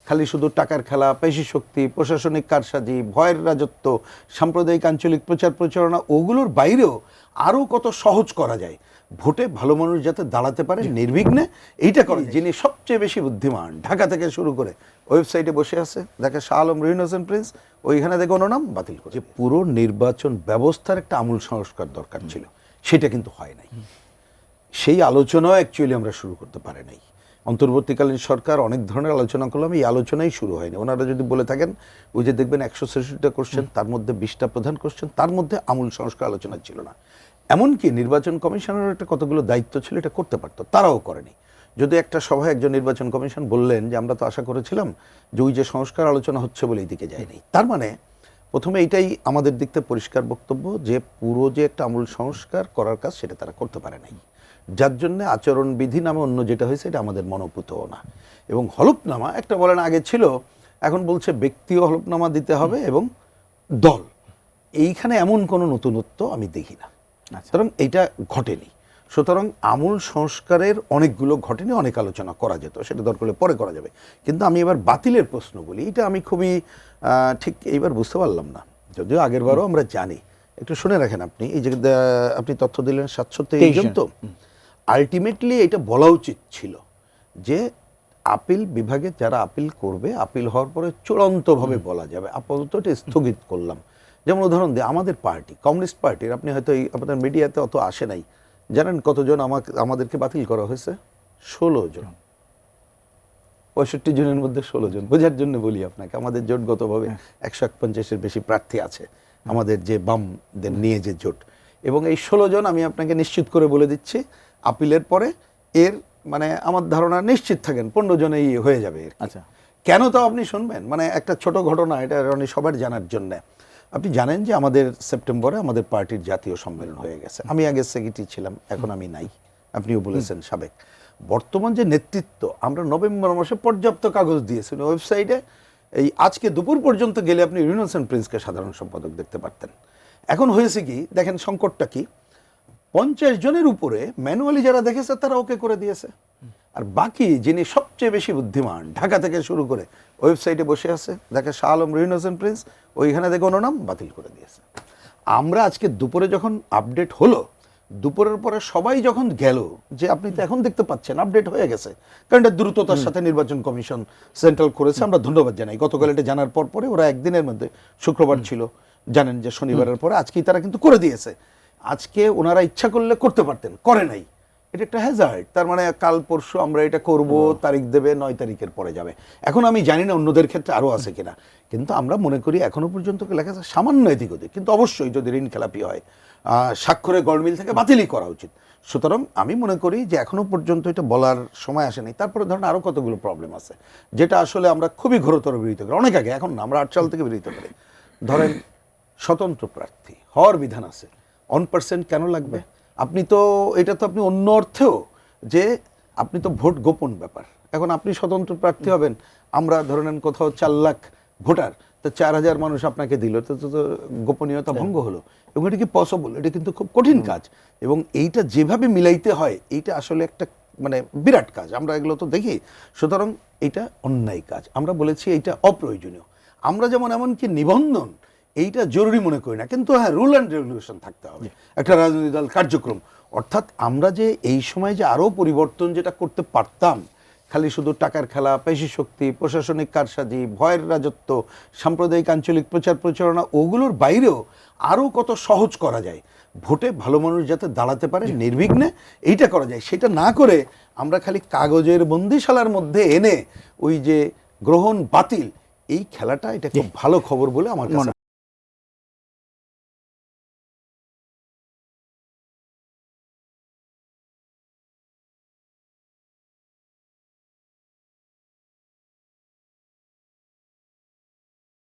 খালি শুধু টাকার খেলা, পেশি শক্তি, প্রশাসনিক কারসাজি, ভয়ের রাজত্ব, সাম্প্রদায়িক আঞ্চলিক প্রচার প্রচারণা, ওগুলোর বাইরেও আরও কত সহজ করা যায় ভোটে ভালো মানুষ যাতে দাঁড়াতে পারে নির্বিঘ্নে, এইটা করে যিনি সবচেয়ে বেশি বুদ্ধিমান, ঢাকা থেকে শুরু করে ওয়েবসাইটে বসে আছে, দেখে শাহ আলম রহিন হোসেন প্রিন্স, ওইখানে দেখে নাম বাতিল করে। যে পুরো নির্বাচন ব্যবস্থার একটা আমূল সংস্কার দরকার ছিল, সেটা কিন্তু হয় নাই। সেই আলোচনাও অ্যাকচুয়ালি আমরা শুরু করতে পারি নাই। অন্তর্বর্তীকালীন সরকার অনেক ধরনের আলোচনা করলাম, এই আলোচনাই শুরু হয়নি। ওনারা যদি বলে থাকেন, ওই যে দেখবেন 166টা কোশ্চেন, তার মধ্যে 20টা প্রধান কোশ্চেন, তার মধ্যে আমূল সংস্কার আলোচনা ছিল না। এমনকি নির্বাচন কমিশনের একটা কতগুলো দায়িত্ব ছিল, এটা করতে পারতো, তারাও করেনি। যদি একটা সভায় একজন নির্বাচন কমিশন বললেন যে আমরা তো আশা করেছিলাম যে ওই যে সংস্কার আলোচনা হচ্ছে বলে এই দিকে যায়নি। তার মানে প্রথমে এইটাই আমাদের দিক থেকে পরিষ্কার বক্তব্য যে পুরো যে একটা আমূল সংস্কার করার কাজ, সেটা তারা করতে পারে নাই। যার জন্য আচরণবিধি নামে অন্য যেটা হয়েছে, এটা আমাদের মনোপুতও না। এবং হলফনামা একটা বলেন আগে ছিল, এখন বলছে ব্যক্তিও হলফনামা দিতে হবে এবং দল। এইখানে এমন কোনো নতুনত্ব আমি দেখি না, সুতরাং এইটা ঘটেনি। সুতরাং আমূল সংস্কারের অনেকগুলো ঘটেনি, অনেক আলোচনা করা যেত, সেটা দরকার হলে পরে করা যাবে। কিন্তু আমি এবার বাতিলের প্রশ্ন বলি, এটা আমি খুবই ঠিক এইবার বুঝতে পারলাম না, যদিও আগের বারও আমরা জানি। একটু শুনে রাখেন আপনি, এই যে আপনি তথ্য দিলেন 723 জন, তো আলটিমেটলি এটা বলা উচিত ছিল যে আপিল বিভাগে যারা আপিল করবে, আপিল হওয়ার পরে চূড়ান্তভাবে বলা যাবে। আপাতত এটা স্থগিত করলাম। যেমন উদাহরণ দিই, আমাদের পার্টি কমিউনিস্ট পার্টির, আপনি হয়তো আপনার মিডিয়াতে অত আসে নাই, জানেন কতজন আমাদেরকে বাতিল করা হয়েছে? 16 জন। 65 জনের মধ্যে 16 জন। বোঝার জন্য বলি আপনাকে, আমাদের জোটগতভাবে 151-এর বেশি প্রার্থী আছে আমাদের যে বামদের নিয়ে যে জোট, এবং এই 16 জন আমি আপনাকে নিশ্চিত করে বলে দিচ্ছি, আপিলের পরে এর মানে আমার ধারণা নিশ্চিত থাকেন 15 জনেই হয়ে যাবে। আচ্ছা, কেন তো আপনি শুনবেন, মানে একটা ছোট ঘটনা, এটা সবার জানার জন্য। আপনি জানেন যে আমাদের সেপ্টেম্বরে আমাদের পার্টির জাতীয় সম্মেলন হয়ে গেছে। আমি আগে সেক্রেটারি ছিলাম, এখন আমি নাই, আপনিও বলেছেন সাবেক। বর্তমান যে নেতৃত্ব, আমরা নভেম্বর মাসে পর্যাপ্ত কাগজ দিয়েছি ওয়েবসাইটে। এই আজকে দুপুর পর্যন্ত গেলে আপনি রহিন হোসেন প্রিন্সকে সাধারণ সম্পাদক দেখতে পারতেন। এখন হয়েছে কি দেখেন, সংকটটা কি, 50 জনের উপরে ম্যানুয়ালি যারা দেখেছে তারা ওকে করে দিয়েছে, আর বাকি যিনি সবচেয়ে বেশি বুদ্ধিমান, ঢাকা থেকে শুরু করে ওয়েবসাইটে বসে আছে, দেখে শাহ আলম রহিন হোসেন প্রিন্স, ওইখানে দেখে নাম বাতিল করে দিয়েছে। আমরা আজকে দুপুরে যখন আপডেট হলো, দুপুরের পরে সবাই যখন গেল যে আপনি তো এখন দেখতে পাচ্ছেন আপডেট হয়ে গেছে, কারণ এটা দ্রুততার সাথে নির্বাচন কমিশন সেন্ট্রাল করেছে, আমরা ধন্যবাদ জানাই। গতকাল এটা জানার পরে ওরা একদিনের মধ্যে, শুক্রবার ছিল জানেন যে শনিবারের পরে, আজকেই তারা কিন্তু করে দিয়েছে। আজকে ওনারা ইচ্ছা করলে করতে পারতেন, করে নাই। এটা একটা হ্যাজার্ড, তার মানে কাল পরশু আমরা এটা করব, তারিখ দেবে, 9 তারিখের পরে যাবে। এখন আমি জানি না অন্যদের ক্ষেত্রে আরও আছে কিনা, কিন্তু আমরা মনে করি এখনো পর্যন্ত লেখা আছে সামান্য এদিক ওদিক, কিন্তু অবশ্যই যদি ঋণ খেলাপি হয় স্বাক্ষরে গড়মিল থেকে বাতিলই করা উচিত। সুতরাং আমি মনে করি যে এখনো পর্যন্ত এটা বলার সময় আসেনি। তারপরে ধরেন আরও কতগুলো প্রবলেম আছে যেটা আসলে আমরা খুবই ঘোরতর বিরোধিতা করি, অনেক আগে, এখন না, আমরা 8 সাল থেকে বিরোধিতা করি। ধরেন স্বতন্ত্র প্রার্থী হওয়ার বিধান আছে, 1% কেন লাগবে? আপনি তো এটা তো আপনি অন্য অর্থেও যে আপনি তো ভোট গোপন ব্যাপার, এখন আপনি স্বতন্ত্র প্রার্থী হবেন, আমরা ধরে নেন কোথাও 4 লাখ ভোটার, তো 4000 মানুষ আপনাকে দিল, তো গোপনীয়তা ভঙ্গ হলো। এবং এটা কি পসিবল? এটা কিন্তু খুব কঠিন কাজ, এবং এইটা যেভাবে মিলাইতে হয় এইটা আসলে একটা মানে বিরাট কাজ, আমরা এগুলো তো দেখি। সুতরাং এটা অন্যায় কাজ, আমরা বলেছি এইটা অপ্রয়োজনীয়। আমরা যেমন এমনকি নিবন্ধন এইটা জরুরি মনে করি না, কিন্তু হ্যাঁ, রুল অ্যান্ড রেগুলেশন থাকতে হবে একটা রাজনৈতিক দল কার্যক্রম। অর্থাৎ আমরা যে এই সময় যে আরও পরিবর্তন যেটা করতে পারতাম, খালি শুধু টাকার খেলা, পেশি শক্তি, প্রশাসনিক কারসাজি, ভয়ের রাজত্ব, সাম্প্রদায়িক আঞ্চলিক প্রচার প্রচারণা, ওগুলোর বাইরেও আরও কত সহজ করা যায় ভোটে ভালো মানুষ যাতে দাঁড়াতে পারে নির্বিঘ্নে, এইটা করা যায়। সেটা না করে আমরা খালি কাগজের বন্দিশালার মধ্যে এনে ওই যে গ্রহণ বাতিল, এই খেলাটা, এটা খুব ভালো খবর বলে আমার কাছে